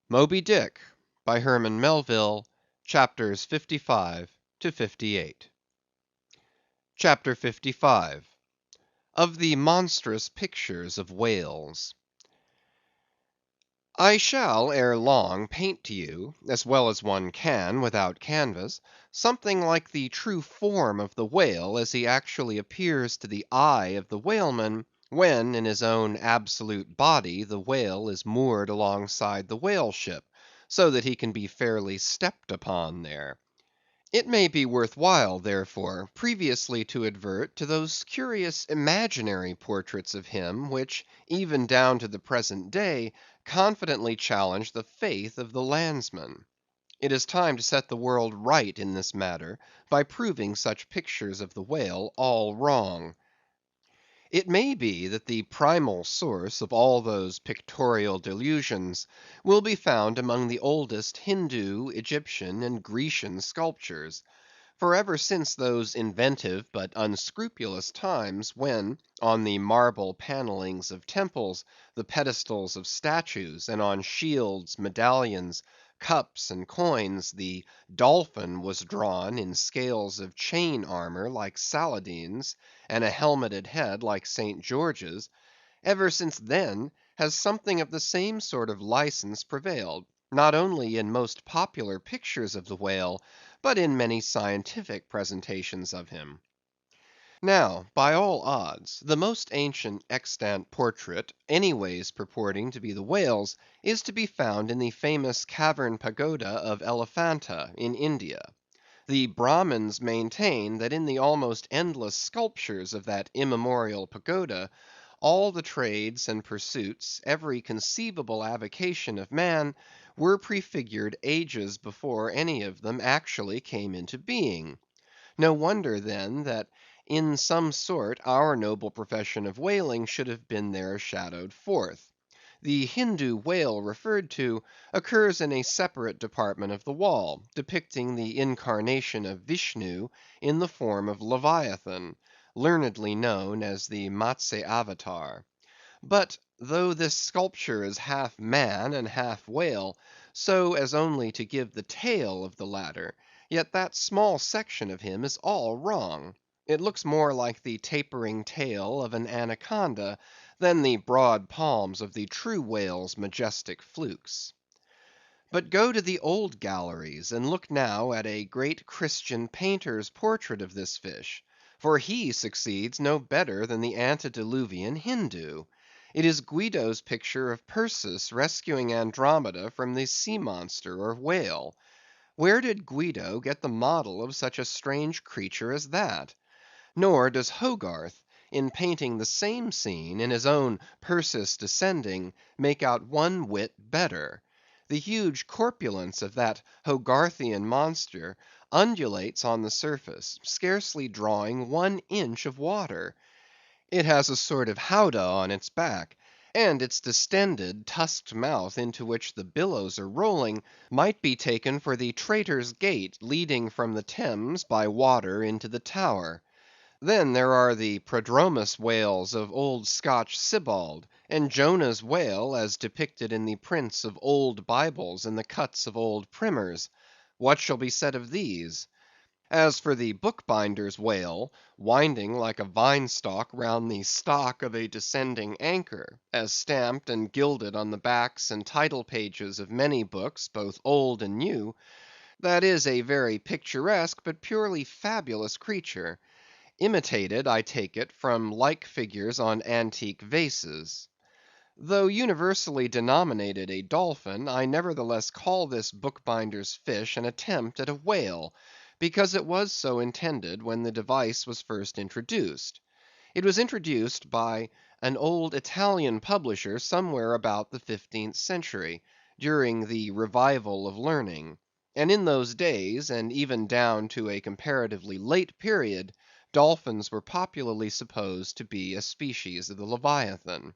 Moby-Dick, by Herman Melville, chapters 55 to 58. CHAPTER 55. Of the Monstrous Pictures of Whales. I shall ere long paint to you, as well as one can without canvas, something like the true form of the whale as he actually appears to the eye of the whaleman, when in his own absolute body the whale is moored alongside the whale ship, so that he can be fairly stepped upon there. It may be worth while, therefore, previously to advert to those curious imaginary portraits of him, which, even down to the present day, confidently challenge the faith of the landsman. It is time to set the world right in this matter, by proving such pictures of the whale all wrong. It may be that the primal source of all those pictorial delusions will be found among the oldest Hindoo, Egyptian, and Grecian sculptures. For ever since those inventive but unscrupulous times, when, on the marble panellings of temples, the pedestals of statues, and on shields, medallions, cups, and coins, the dolphin was drawn in scales of chain armour like Saladin's, and a helmeted head like St. George's; ever since then has something of the same sort of license prevailed, not only in most popular pictures of the whale, but in many scientific presentations of him. Now, by all odds, the most ancient extant portrait, anyways purporting to be the whale's, is to be found in the famous cavern pagoda of Elephanta, in India. The Brahmins maintain that in the almost endless sculptures of that immemorial pagoda, all the trades and pursuits, every conceivable avocation of man, were prefigured ages before any of them actually came into being. No wonder, then, that in some sort our noble profession of whaling should have been there shadowed forth. The Hindoo whale referred to occurs in a separate department of the wall, depicting the incarnation of Vishnu in the form of Leviathan, learnedly known as the Matsya-avatar. But though this sculpture is half man and half whale, so as only to give the tail of the latter, yet that small section of him is all wrong. It looks more like the tapering tail of an anaconda, than the broad palms of the true whale's majestic flukes. But go to the old galleries, and look now at a great Christian painter's portrait of this fish; for he succeeds no better than the antediluvian Hindoo. It is Guido's picture of Perseus rescuing Andromeda from the sea monster or whale. Where did Guido get the model of such a strange creature as that? Nor does Hogarth, in painting the same scene in his own Perseus Descending, make out one whit better. The huge corpulence of that Hogarthian monster undulates on the surface, scarcely drawing 1 inch of water. It has a sort of howdah on its back, and its distended, tusked mouth into which the billows are rolling, might be taken for the Traitor's Gate leading from the Thames by water into the Tower. Then there are the Prodromus whales of old Scotch Sibbald, and Jonah's whale as depicted in the prints of old Bibles and the cuts of old primers. What shall be said of these? As for the bookbinder's whale, winding like a vine-stalk round the stock of a descending anchor, as stamped and gilded on the backs and title pages of many books, both old and new, that is a very picturesque but purely fabulous creature, imitated, I take it, from like figures on antique vases. Though universally denominated a dolphin, I nevertheless call this bookbinder's fish an attempt at a whale, because it was so intended when the device was first introduced. It was introduced by an old Italian publisher somewhere about the 15th century, during the revival of learning; and in those days, and even down to a comparatively late period, dolphins were popularly supposed to be a species of the Leviathan.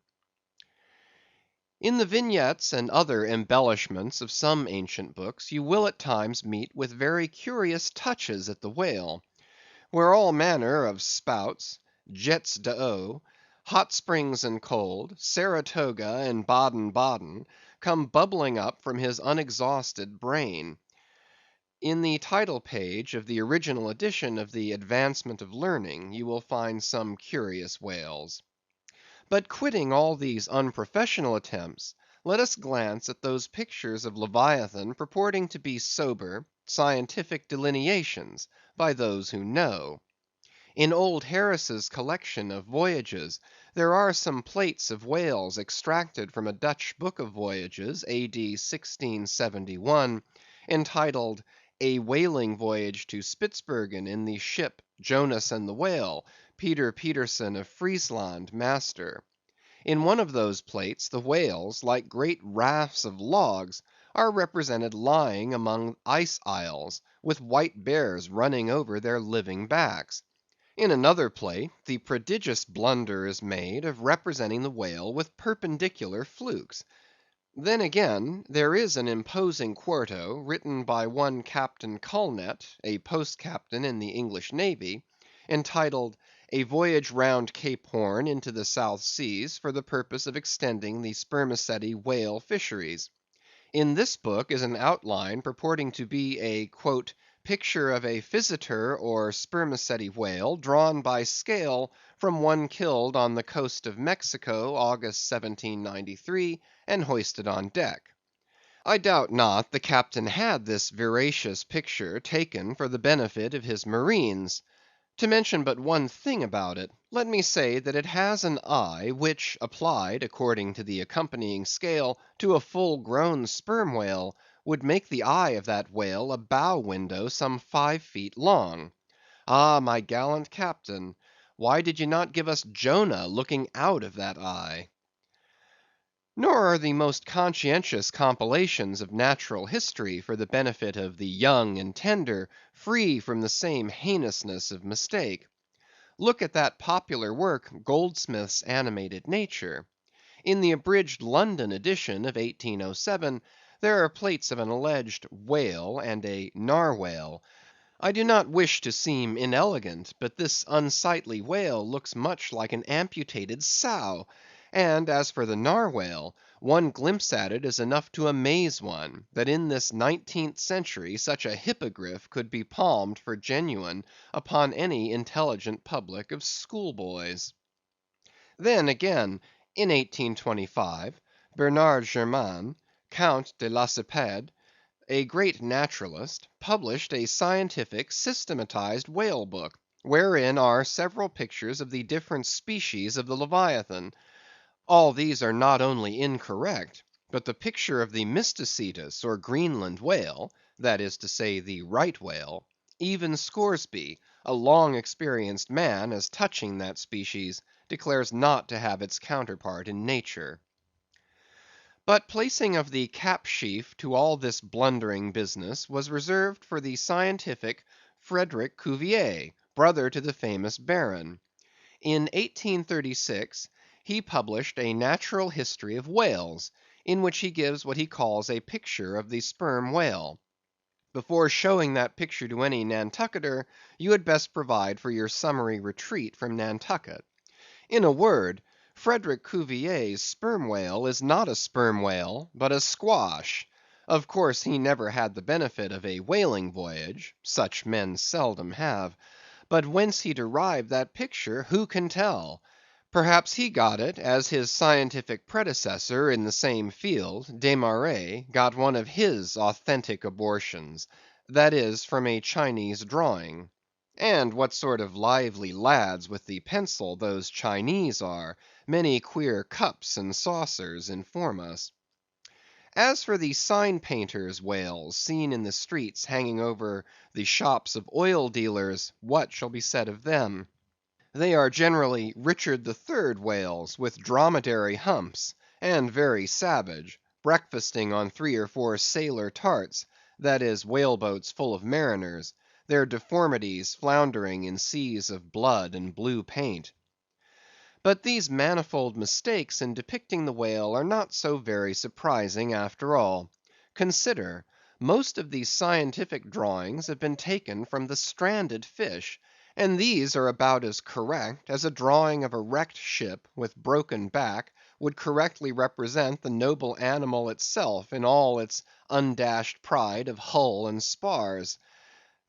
In the vignettes and other embellishments of some ancient books, you will at times meet with very curious touches at the whale, where all manner of spouts, jets d'eau, hot springs and cold, Saratoga and Baden Baden, come bubbling up from his unexhausted brain. In the title page of the original edition of the Advancement of Learning, you will find some curious whales. But quitting all these unprofessional attempts, let us glance at those pictures of Leviathan purporting to be sober, scientific delineations by those who know. In old Harris's collection of voyages, there are some plates of whales extracted from a Dutch book of voyages, A.D. 1671, entitled A Whaling Voyage to Spitzbergen in the ship Jonas and the Whale, Peter Peterson of Friesland, master. In one of those plates, the whales, like great rafts of logs, are represented lying among ice isles, with white bears running over their living backs. In another plate, the prodigious blunder is made of representing the whale with perpendicular flukes. Then again, there is an imposing quarto, written by one Captain Culnet, a post-captain in the English navy, entitled A Voyage round Cape Horn into the South Seas for the purpose of extending the spermaceti whale fisheries. In this book is an outline purporting to be a "picture of a physeter or spermaceti whale, drawn by scale from one killed on the coast of Mexico, August 1793, and hoisted on deck." I doubt not the captain had this veracious picture taken for the benefit of his marines. To mention but one thing about it, let me say that it has an eye which, applied, according to the accompanying scale, to a full grown sperm whale, would make the eye of that whale a bow window some 5 feet long. Ah, my gallant captain, why did ye not give us Jonah looking out of that eye? Nor are the most conscientious compilations of natural history for the benefit of the young and tender free from the same heinousness of mistake. Look at that popular work, Goldsmith's Animated Nature. In the abridged London edition of 1807, there are plates of an alleged whale and a narwhale. I do not wish to seem inelegant, but this unsightly whale looks much like an amputated sow; and as for the narwhale, one glimpse at it is enough to amaze one, that in this 19th century such a hippogriff could be palmed for genuine upon any intelligent public of schoolboys. Then again, in 1825, Bernard Germain, Count de Lacépède, a great naturalist, published a scientific systematized whale book, wherein are several pictures of the different species of the Leviathan. All these are not only incorrect, but the picture of the Mysticetus or Greenland whale, that is to say the right whale, even Scoresby, a long experienced man as touching that species, declares not to have its counterpart in nature. But placing of the cap sheaf to all this blundering business was reserved for the scientific Frederick Cuvier, brother to the famous Baron. In 1836 he published a Natural History of Whales, in which he gives what he calls a picture of the sperm whale. Before showing that picture to any Nantucketer, you had best provide for your summary retreat from Nantucket. In a word, Frederick Cuvier's sperm whale is not a sperm whale, but a squash. Of course he never had the benefit of a whaling voyage; such men seldom have. But whence he derived that picture, who can tell? Perhaps he got it, as his scientific predecessor in the same field, Desmarest, got one of his authentic abortions; that is, from a Chinese drawing. And what sort of lively lads with the pencil those Chinese are, many queer cups and saucers inform us. As for the sign painters' whales seen in the streets hanging over the shops of oil dealers, what shall be said of them? They are generally Richard III whales with dromedary humps, and very savage, breakfasting on 3 or 4 sailor tarts, that is, whale boats full of mariners, their deformities floundering in seas of blood and blue paint. But these manifold mistakes in depicting the whale are not so very surprising after all. Consider, most of these scientific drawings have been taken from the stranded fish, and these are about as correct as a drawing of a wrecked ship with broken back would correctly represent the noble animal itself in all its undashed pride of hull and spars.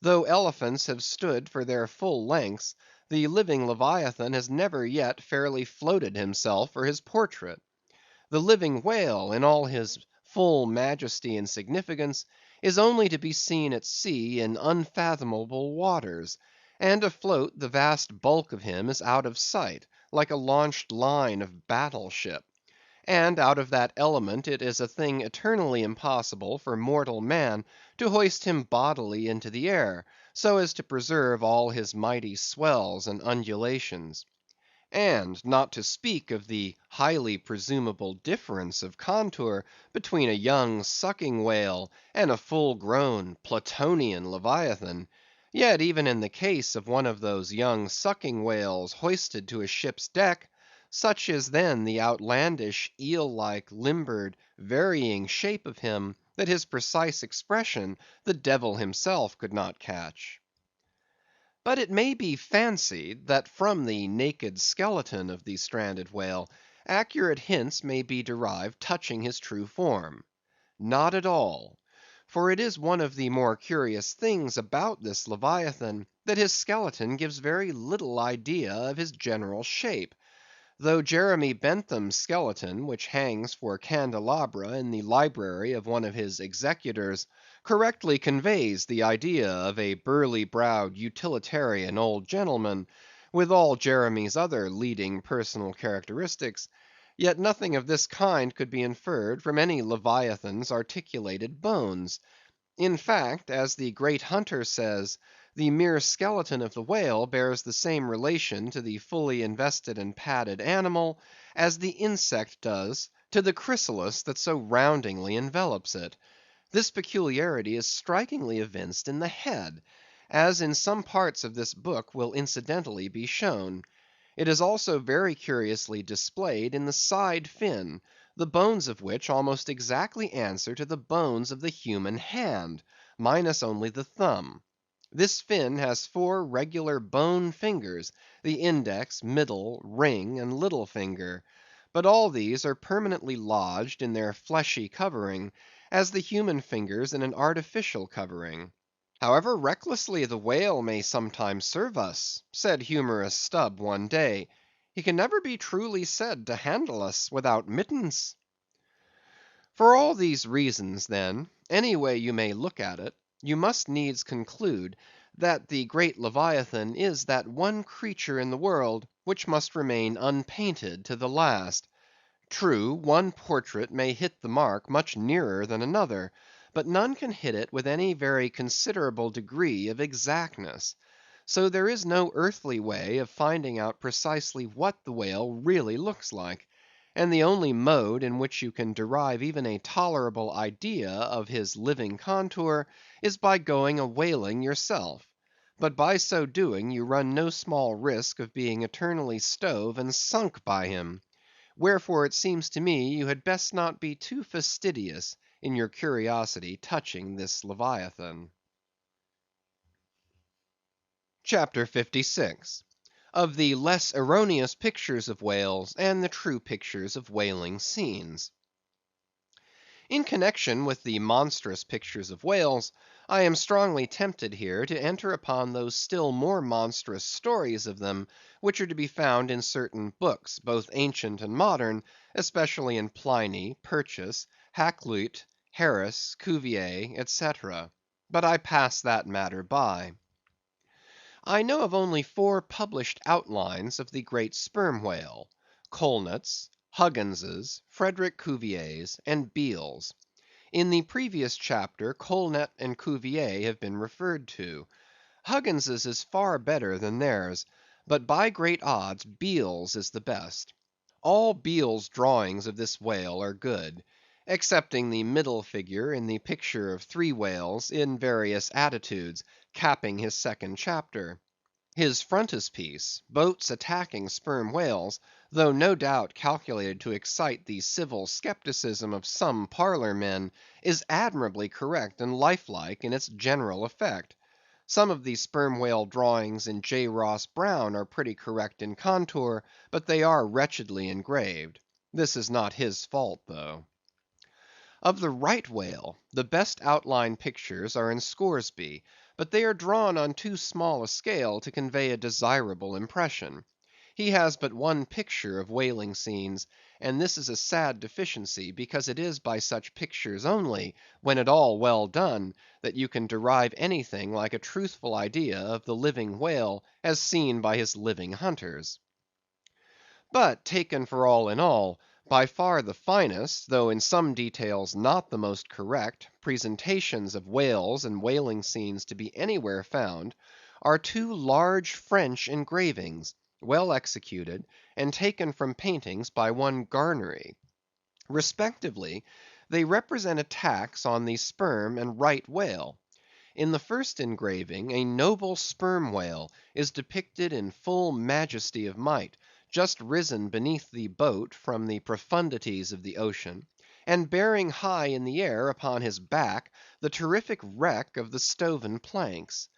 Though elephants have stood for their full lengths, the living Leviathan has never yet fairly floated himself for his portrait. The living whale, in all his full majesty and significance, is only to be seen at sea in unfathomable waters; and afloat the vast bulk of him is out of sight, like a launched line of battle ship; and out of that element it is a thing eternally impossible for mortal man to hoist him bodily into the air, so as to preserve all his mighty swells and undulations. And not to speak of the highly presumable difference of contour between a young sucking whale and a full grown Platonian Leviathan, yet even in the case of one of those young sucking whales hoisted to a ship's deck, such is then the outlandish, eel-like, limbered, varying shape of him, that his precise expression the devil himself could not catch. But it may be fancied that from the naked skeleton of the stranded whale, accurate hints may be derived touching his true form. Not at all; for it is one of the more curious things about this Leviathan, that his skeleton gives very little idea of his general shape; though Jeremy Bentham's skeleton, which hangs for candelabra in the library of one of his executors, correctly conveys the idea of a burly browed utilitarian old gentleman, with all Jeremy's other leading personal characteristics, yet nothing of this kind could be inferred from any Leviathan's articulated bones. In fact, as the great Hunter says, the mere skeleton of the whale bears the same relation to the fully invested and padded animal, as the insect does to the chrysalis that so roundingly envelops it. This peculiarity is strikingly evinced in the head, as in some parts of this book will incidentally be shown. It is also very curiously displayed in the side fin, the bones of which almost exactly answer to the bones of the human hand, minus only the thumb. This fin has 4 regular bone fingers, the index, middle, ring, and little finger; but all these are permanently lodged in their fleshy covering, as the human fingers in an artificial covering. "However recklessly the whale may sometimes serve us," said humorous Stubb one day, "he can never be truly said to handle us without mittens." For all these reasons, then, any way you may look at it, you must needs conclude that the great Leviathan is that one creature in the world which must remain unpainted to the last. True, one portrait may hit the mark much nearer than another, but none can hit it with any very considerable degree of exactness. So there is no earthly way of finding out precisely what the whale really looks like; and the only mode in which you can derive even a tolerable idea of his living contour, is by going a whaling yourself; but by so doing you run no small risk of being eternally stove and sunk by him. Wherefore it seems to me you had best not be too fastidious in your curiosity touching this Leviathan. CHAPTER 56. Of the less erroneous pictures of whales, and the true pictures of whaling scenes. In connection with the monstrous pictures of whales, I am strongly tempted here to enter upon those still more monstrous stories of them, which are to be found in certain books, both ancient and modern, especially in Pliny, Purchas, Hakluyt, Harris, Cuvier, etc. But I pass that matter by. I know of only 4 published outlines of the great sperm whale: Colnett's, Huggins's, Frederick Cuvier's, and Beale's. In the previous chapter, Colnett and Cuvier have been referred to. Huggins's is far better than theirs, but by great odds Beale's is the best. All Beale's drawings of this whale are good, excepting the middle figure in the picture of 3 whales in various attitudes, capping his second chapter. His frontispiece, boats attacking sperm whales, though no doubt calculated to excite the civil skepticism of some parlor men, is admirably correct and lifelike in its general effect. Some of the sperm whale drawings in J. Ross Browne are pretty correct in contour, but they are wretchedly engraved. This is not his fault, though. Of the right whale, the best outline pictures are in Scoresby, but they are drawn on too small a scale to convey a desirable impression. He has but one picture of whaling scenes, and this is a sad deficiency, because it is by such pictures only, when at all well done, that you can derive anything like a truthful idea of the living whale as seen by his living hunters. But taken for all in all, by far the finest, though in some details not the most correct, presentations of whales and whaling scenes to be anywhere found, are two large French engravings, well executed, and taken from paintings by one Garnery. Respectively, they represent attacks on the sperm and right whale. In the first engraving, a noble sperm whale is depicted in full majesty of might, just risen beneath the boat from the profundities of the ocean, and bearing high in the air upon his back the terrific wreck of the stoven planks.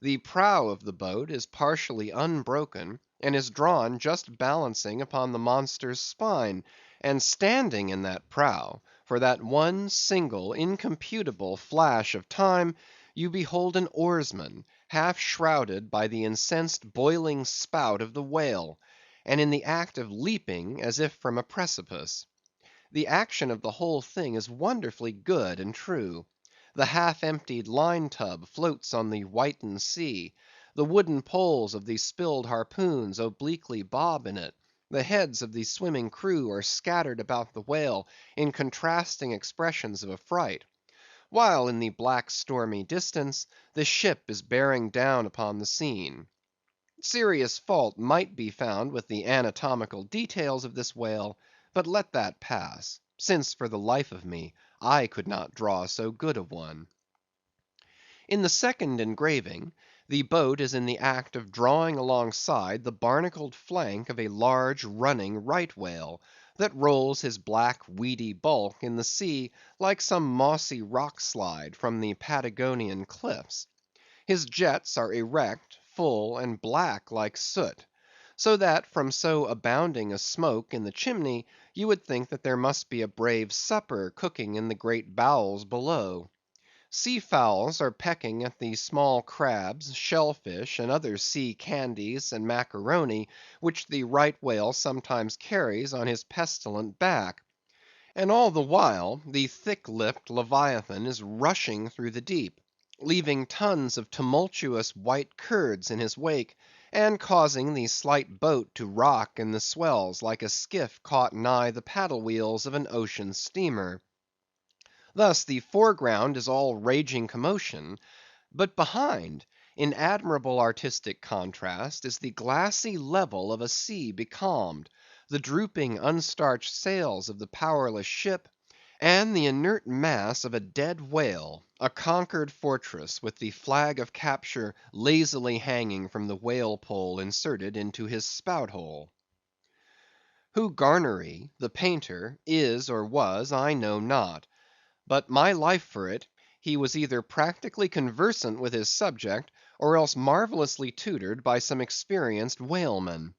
The prow of the boat is partially unbroken, and is drawn just balancing upon the monster's spine, and standing in that prow, for that one single incomputable flash of time, you behold an oarsman, half shrouded by the incensed boiling spout of the whale, and in the act of leaping as if from a precipice. The action of the whole thing is wonderfully good and true. The half emptied line tub floats on the whitened sea; the wooden poles of the spilled harpoons obliquely bob in it; the heads of the swimming crew are scattered about the whale in contrasting expressions of affright; while in the black stormy distance, the ship is bearing down upon the scene. Serious fault might be found with the anatomical details of this whale, but let that pass, since for the life of me I could not draw so good a one. In the second engraving, the boat is in the act of drawing alongside the barnacled flank of a large running right whale, that rolls his black weedy bulk in the sea like some mossy rock slide from the Patagonian cliffs. His jets are erect, full, and black like soot; so that from so abounding a smoke in the chimney, you would think that there must be a brave supper cooking in the great bowels below. Sea fowls are pecking at the small crabs, shell fish, and other sea candies and macaroni, which the right whale sometimes carries on his pestilent back. And all the while, the thick‐lipped Leviathan is rushing through the deep, leaving tons of tumultuous white curds in his wake, and causing the slight boat to rock in the swells like a skiff caught nigh the paddle wheels of an ocean steamer. Thus the foreground is all raging commotion; but behind, in admirable artistic contrast, is the glassy level of a sea becalmed, the drooping unstarched sails of the powerless ship, and the inert mass of a dead whale, a conquered fortress, with the flag of capture lazily hanging from the whale pole inserted into his spout hole. Who Garnery, the painter, is or was, I know not; but my life for it, he was either practically conversant with his subject, or else marvellously tutored by some experienced whaleman.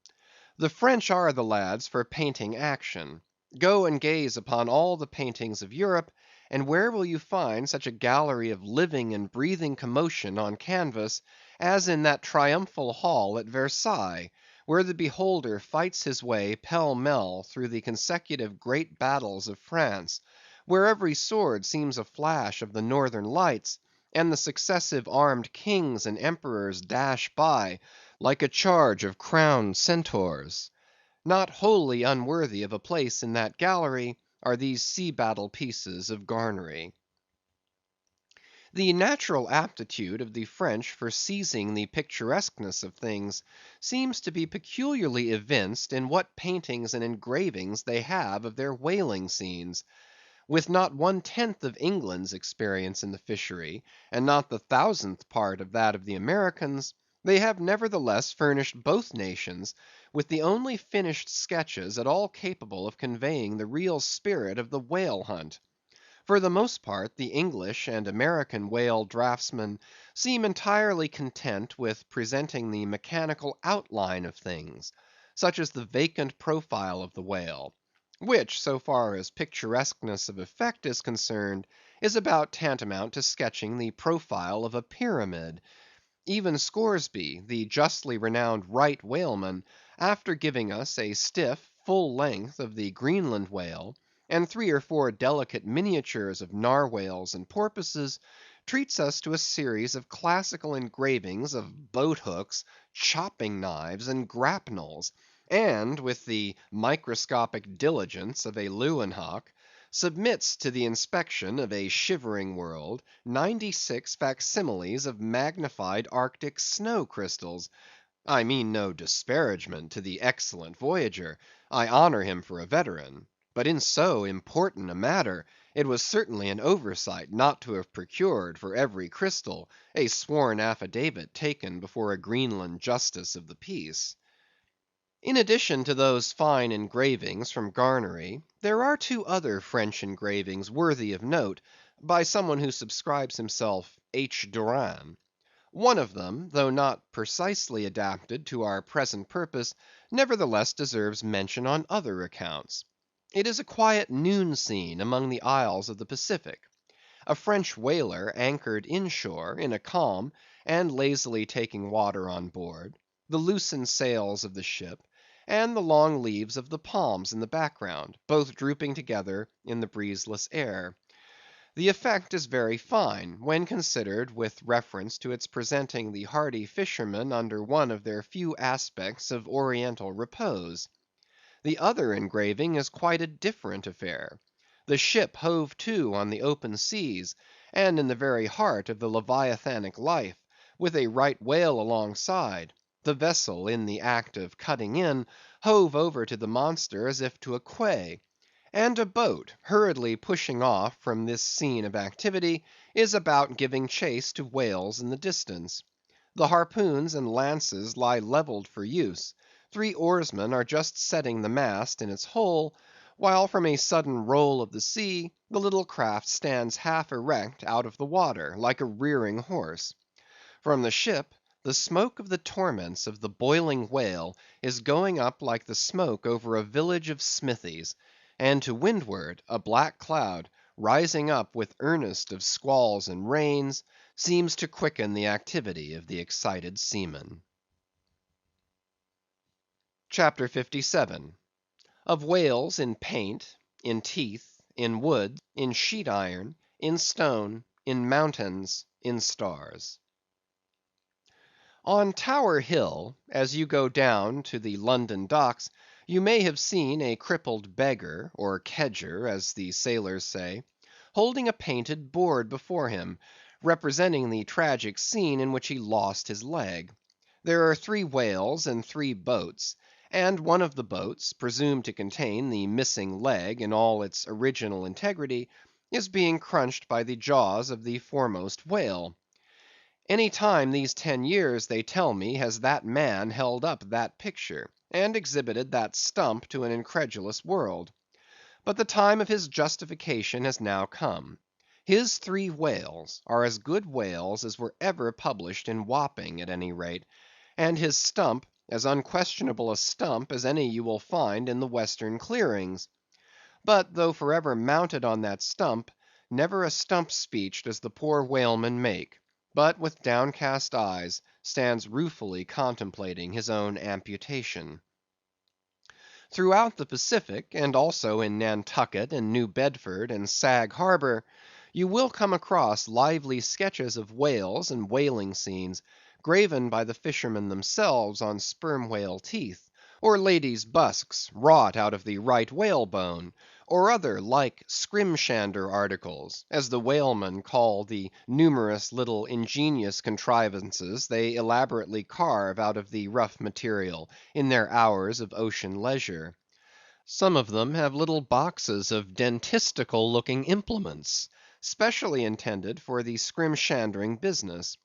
The French are the lads for painting action. Go and gaze upon all the paintings of Europe, and where will you find such a gallery of living and breathing commotion on canvas, as in that triumphal hall at Versailles, where the beholder fights his way pell mell through the consecutive great battles of France, where every sword seems a flash of the northern lights, and the successive armed kings and emperors dash by like a charge of crowned centaurs. Not wholly unworthy of a place in that gallery are these sea battle pieces of Garnery. The natural aptitude of the French for seizing the picturesqueness of things seems to be peculiarly evinced in what paintings and engravings they have of their whaling scenes. With not 1/10 of England's experience in the fishery, and not the 1,000th part of that of the Americans, they have nevertheless furnished both nations with the only finished sketches at all capable of conveying the real spirit of the whale hunt. For the most part, the English and American whale draughtsmen seem entirely content with presenting the mechanical outline of things, such as the vacant profile of the whale, which, so far as picturesqueness of effect is concerned, is about tantamount to sketching the profile of a pyramid. Even Scoresby, the justly renowned right whaleman, after giving us a stiff, full length of the Greenland whale, and 3 or 4 delicate miniatures of narwhales and porpoises, treats us to a series of classical engravings of boat hooks, chopping knives, and grapnels, and, with the microscopic diligence of a Leeuwenhoek, submits to the inspection of a shivering world 96 facsimiles of magnified Arctic snow crystals. I mean no disparagement to the excellent voyager; I honor him for a veteran; but in so important a matter, it was certainly an oversight not to have procured for every crystal a sworn affidavit taken before a Greenland justice of the peace. In addition to those fine engravings from Garnery, there are 2 other French engravings worthy of note, by some one who subscribes himself H. Durand. One of them, though not precisely adapted to our present purpose, nevertheless deserves mention on other accounts. It is a quiet noon scene among the isles of the Pacific. A French whaler anchored inshore in a calm, and lazily taking water on board; the loosened sails of the ship, and the long leaves of the palms in the background, both drooping together in the breezeless air. The effect is very fine, when considered with reference to its presenting the hardy fishermen under one of their few aspects of oriental repose. The other engraving is quite a different affair. The ship hove to on the open seas, and in the very heart of the Leviathanic life, with a right whale alongside; the vessel, in the act of cutting in, hove over to the monster as if to a quay; and a boat, hurriedly pushing off from this scene of activity, is about giving chase to whales in the distance. The harpoons and lances lie levelled for use; 3 oarsmen are just setting the mast in its hole, while from a sudden roll of the sea, the little craft stands half erect out of the water, like a rearing horse. From the ship, the smoke of the torments of the boiling whale is going up like the smoke over a village of smithies; and to windward, a black cloud, rising up with earnest of squalls and rains, seems to quicken the activity of the excited seamen. CHAPTER 57. Of Whales in paint, in teeth, in wood, in sheet iron, in stone, in mountains, in stars. On Tower Hill, as you go down to the London docks, you may have seen a crippled beggar, or kedger, as the sailors say, holding a painted board before him, representing the tragic scene in which he lost his leg. There are 3 whales and 3 boats, and one of the boats, presumed to contain the missing leg in all its original integrity, is being crunched by the jaws of the foremost whale. Any time these 10 years, they tell me, has that man held up that picture, and exhibited that stump to an incredulous world. But the time of his justification has now come. His 3 whales are as good whales as were ever published in Wapping, at any rate; and his stump as unquestionable a stump as any you will find in the western clearings. But though for ever mounted on that stump, never a stump speech does the poor whaleman make, but with downcast eyes stands ruefully contemplating his own amputation. Throughout the Pacific, and also in Nantucket and New Bedford and Sag Harbor, you will come across lively sketches of whales and whaling scenes, graven by the fishermen themselves on sperm whale teeth, or ladies' busks wrought out of the right whalebone, or other like skrimshander articles, as the whalemen call the numerous little ingenious contrivances they elaborately carve out of the rough material in their hours of ocean leisure. Some of them have little boxes of dentistical looking implements, specially intended for the skrimshandering business.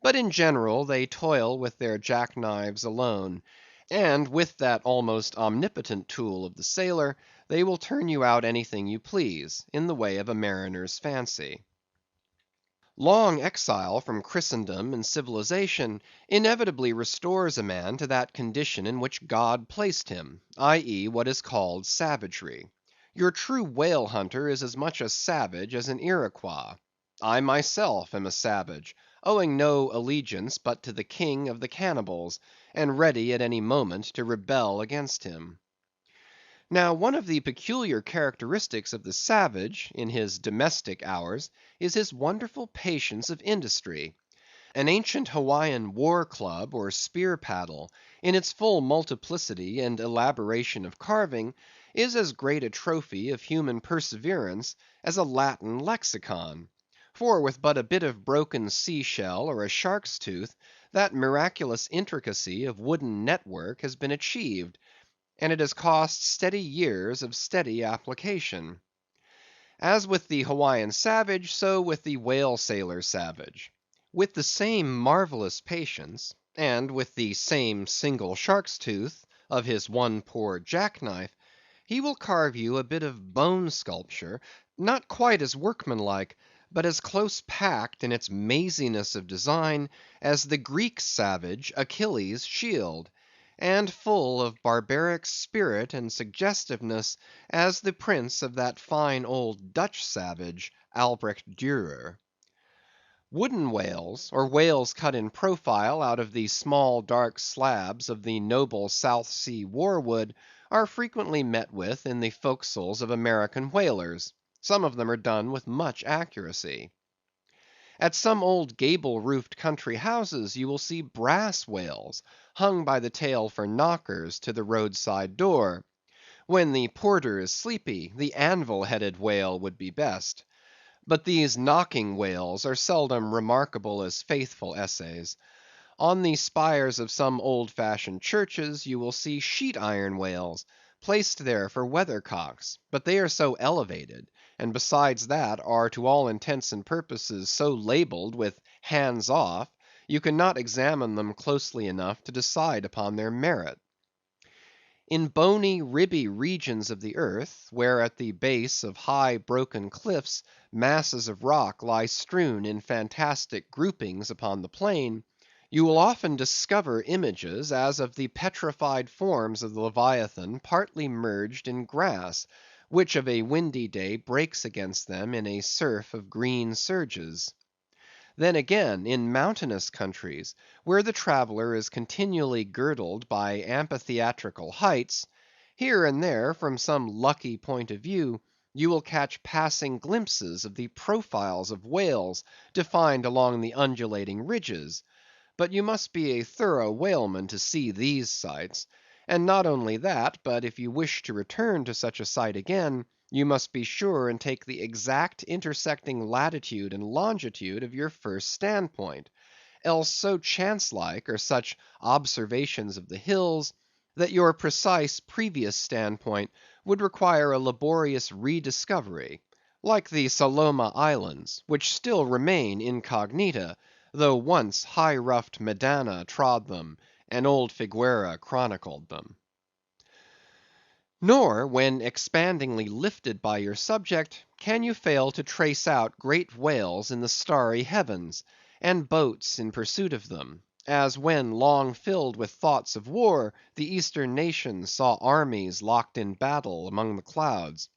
But in general they toil with their jack‐knives alone, and with that almost omnipotent tool of the sailor, they will turn you out anything you please, in the way of a mariner's fancy. Long exile from Christendom and civilization inevitably restores a man to that condition in which God placed him, i.e., what is called savagery. Your true whale hunter is as much a savage as an Iroquois. I myself am a savage, owing no allegiance but to the king of the cannibals, and ready at any moment to rebel against him. Now, one of the peculiar characteristics of the savage, in his domestic hours, is his wonderful patience of industry. An ancient Hawaiian war club or spear paddle, in its full multiplicity and elaboration of carving, is as great a trophy of human perseverance as a Latin lexicon. For with but a bit of broken sea shell or a shark's tooth, that miraculous intricacy of wooden network has been achieved, and it has cost steady years of steady application. As with the Hawaiian savage, so with the whale sailor savage. With the same marvellous patience, and with the same single shark's tooth of his one poor jackknife, he will carve you a bit of bone sculpture, not quite as workmanlike, but as close packed in its maziness of design as the Greek savage Achilles' shield, and full of barbaric spirit and suggestiveness as the prints of that fine old Dutch savage, Albrecht Dürer. Wooden whales, or whales cut in profile out of the small dark slabs of the noble South Sea war wood, are frequently met with in the forecastles of American whalers. Some of them are done with much accuracy. At some old gable-roofed country houses you will see brass whales, hung by the tail for knockers to the roadside door. When the porter is sleepy, the anvil-headed whale would be best. But these knocking whales are seldom remarkable as faithful essays. On the spires of some old‐fashioned churches you will see sheet‐iron whales, placed there for weathercocks; but they are so elevated, and besides that are to all intents and purposes so labelled with "hands off," you cannot examine them closely enough to decide upon their merit. In bony, ribby regions of the earth, where at the base of high broken cliffs masses of rock lie strewn in fantastic groupings upon the plain, you will often discover images as of the petrified forms of the Leviathan partly merged in grass, which of a windy day breaks against them in a surf of green surges. Then again, in mountainous countries, where the traveller is continually girdled by amphitheatrical heights, here and there, from some lucky point of view, you will catch passing glimpses of the profiles of whales defined along the undulating ridges; but you must be a thorough whaleman to see these sights; and not only that, but if you wish to return to such a sight again, you must be sure and take the exact intersecting latitude and longitude of your first standpoint; else so chance‐like are such observations of the hills, that your precise previous standpoint would require a laborious rediscovery, like the Saloma Islands, which still remain incognita, though once high‐ruffed Medana trod them, and old Figuera chronicled them. Nor, when expandingly lifted by your subject, can you fail to trace out great whales in the starry heavens, and boats in pursuit of them; as when, long filled with thoughts of war, the Eastern nations saw armies locked in battle among the clouds.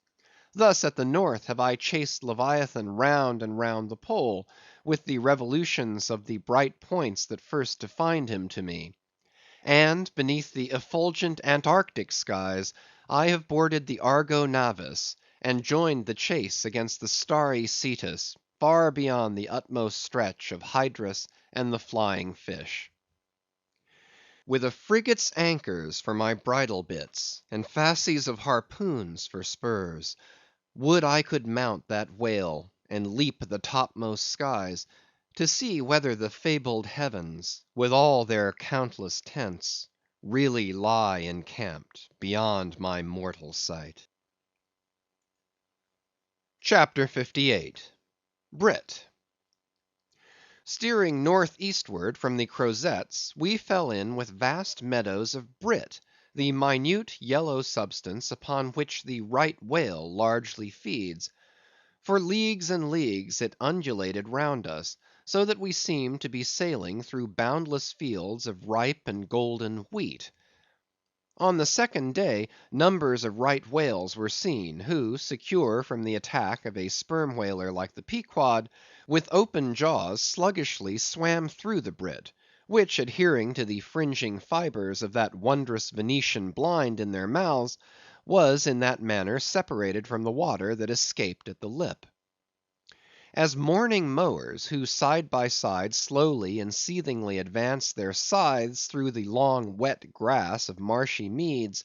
Thus at the North have I chased Leviathan round and round the Pole, with the revolutions of the bright points that first defined him to me. And beneath the effulgent Antarctic skies I have boarded the Argo Navis, and joined the chase against the starry Cetus, far beyond the utmost stretch of Hydrus and the flying fish. With a frigate's anchors for my bridle bits, and fasces of harpoons for spurs, would I could mount that whale, and leap the topmost skies, to see whether the fabled heavens, with all their countless tents, really lie encamped beyond my mortal sight. CHAPTER 58. Brit. Steering north-eastward from the Crozetts, we fell in with vast meadows of brit, the minute yellow substance upon which the right whale largely feeds. For leagues and leagues it undulated round us, so that we seemed to be sailing through boundless fields of ripe and golden wheat. On the second day, numbers of right whales were seen, who, secure from the attack of a sperm whaler like the Pequod, with open jaws sluggishly swam through the Brit, which, adhering to the fringing fibres of that wondrous Venetian blind in their mouths, was in that manner separated from the water that escaped at the lip. As morning mowers, who side by side slowly and seethingly advance their scythes through the long wet grass of marshy meads,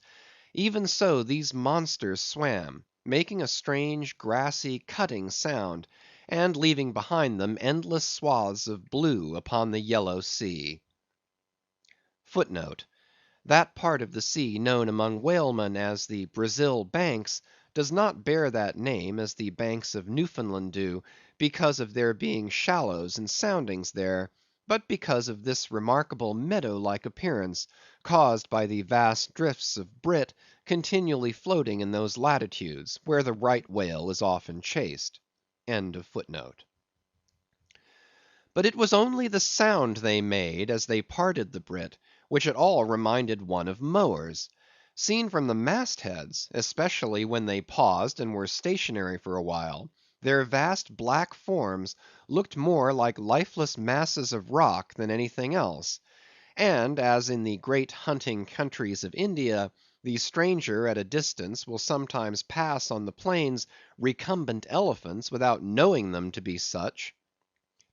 even so these monsters swam, making a strange grassy cutting sound, and leaving behind them endless swaths of blue upon the yellow sea. That part of the sea known among whalemen as the Brazil Banks does not bear that name as the banks of Newfoundland do, because of there being shallows and soundings there, but because of this remarkable meadow-like appearance, caused by the vast drifts of brit continually floating in those latitudes, where the right whale is often chased. But it was only the sound they made as they parted the brit, which at all reminded one of mowers. Seen from the mastheads, especially when they paused and were stationary for a while, their vast black forms looked more like lifeless masses of rock than anything else; and as in the great hunting countries of India, the stranger at a distance will sometimes pass on the plains recumbent elephants without knowing them to be such,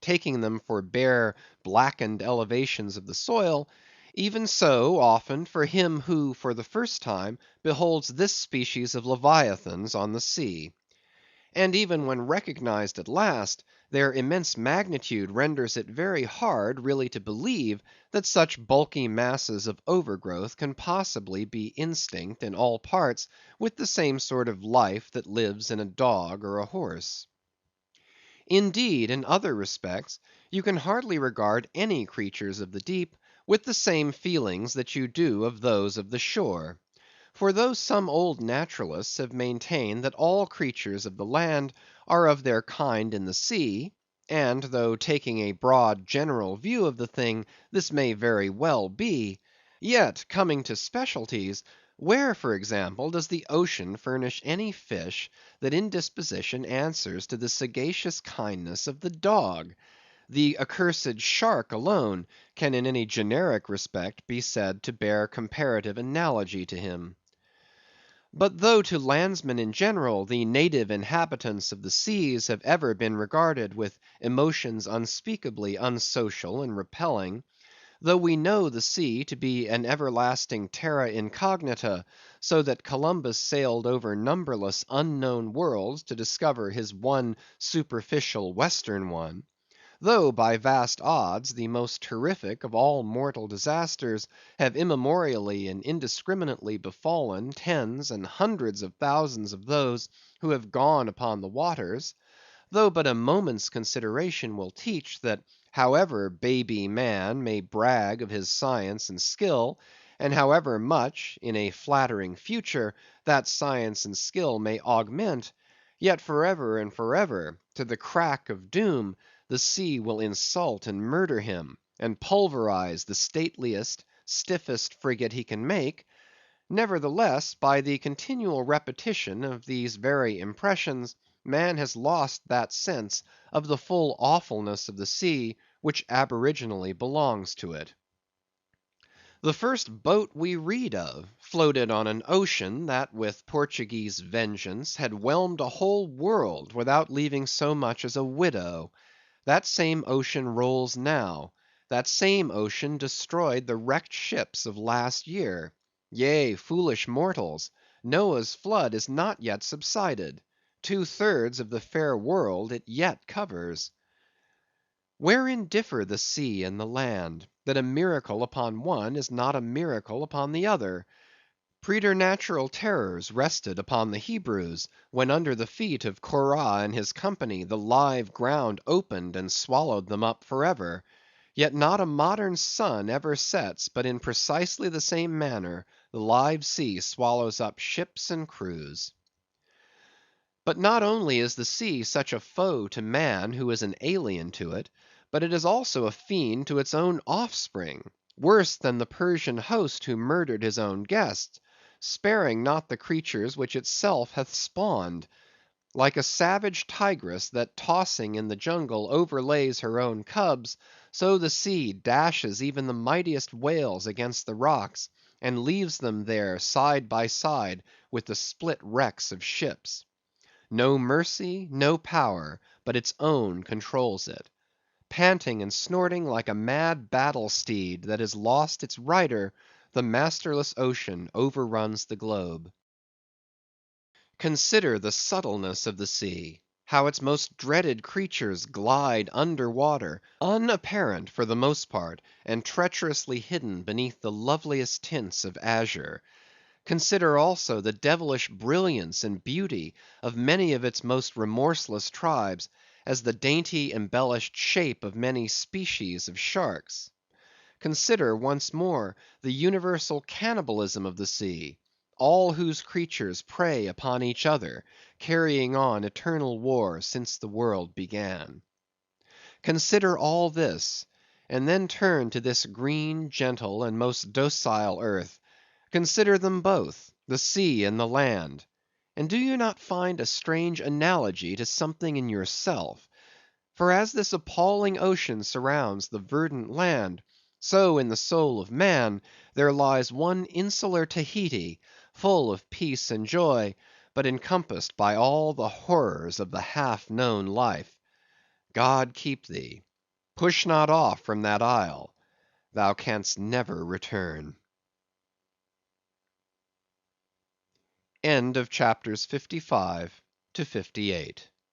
taking them for bare blackened elevations of the soil, even so often for him who for the first time beholds this species of leviathans on the sea. And even when recognized at last, their immense magnitude renders it very hard really to believe that such bulky masses of overgrowth can possibly be instinct in all parts with the same sort of life that lives in a dog or a horse. Indeed, in other respects, you can hardly regard any creatures of the deep with the same feelings that you do of those of the shore. For though some old naturalists have maintained that all creatures of the land are of their kind in the sea, and though taking a broad general view of the thing, this may very well be; yet coming to specialties, where, for example, does the ocean furnish any fish that in disposition answers to the sagacious kindness of the dog? The accursed shark alone can in any generic respect be said to bear comparative analogy to him. But though to landsmen in general the native inhabitants of the seas have ever been regarded with emotions unspeakably unsocial and repelling; though we know the sea to be an everlasting terra incognita, so that Columbus sailed over numberless unknown worlds to discover his one superficial western one; though by vast odds the most terrific of all mortal disasters have immemorially and indiscriminately befallen tens and hundreds of thousands of those who have gone upon the waters; though but a moment's consideration will teach, that however baby man may brag of his science and skill, and however much, in a flattering future, that science and skill may augment, yet forever and forever, to the crack of doom, the sea will insult and murder him, and pulverize the stateliest, stiffest frigate he can make. Nevertheless, by the continual repetition of these very impressions, man has lost that sense of the full awfulness of the sea which aboriginally belongs to it. The first boat we read of floated on an ocean that with Portuguese vengeance had whelmed a whole world without leaving so much as a widow. That same ocean rolls now; that same ocean destroyed the wrecked ships of last year. Yea, foolish mortals, Noah's flood is not yet subsided; 2/3 of the fair world it yet covers. Wherein differ the sea and the land, that a miracle upon one is not a miracle upon the other? Preternatural terrors rested upon the Hebrews, when under the feet of Korah and his company the live ground opened and swallowed them up for ever; yet not a modern sun ever sets but in precisely the same manner the live sea swallows up ships and crews. But not only is the sea such a foe to man who is an alien to it, but it is also a fiend to its own offspring, worse than the Persian host who murdered his own guests, sparing not the creatures which itself hath spawned. Like a savage tigress that tossing in the jungle overlays her own cubs, so the sea dashes even the mightiest whales against the rocks, and leaves them there side by side with the split wrecks of ships. No mercy, no power, but its own controls it. Panting and snorting like a mad battle steed that has lost its rider, the masterless ocean overruns the globe. Consider the subtleness of the sea; how its most dreaded creatures glide under water, unapparent for the most part, and treacherously hidden beneath the loveliest tints of azure. Consider also the devilish brilliance and beauty of many of its most remorseless tribes, as the dainty embellished shape of many species of sharks. Consider, once more, the universal cannibalism of the sea; all whose creatures prey upon each other, carrying on eternal war since the world began. Consider all this, and then turn to this green, gentle, and most docile earth; consider them both, the sea and the land, and do you not find a strange analogy to something in yourself? For as this appalling ocean surrounds the verdant land, so in the soul of man there lies one insular Tahiti, full of peace and joy, but encompassed by all the horrors of the half known life. God keep thee! Push not off from that isle; thou canst never return. End of Chapters 55 to 58.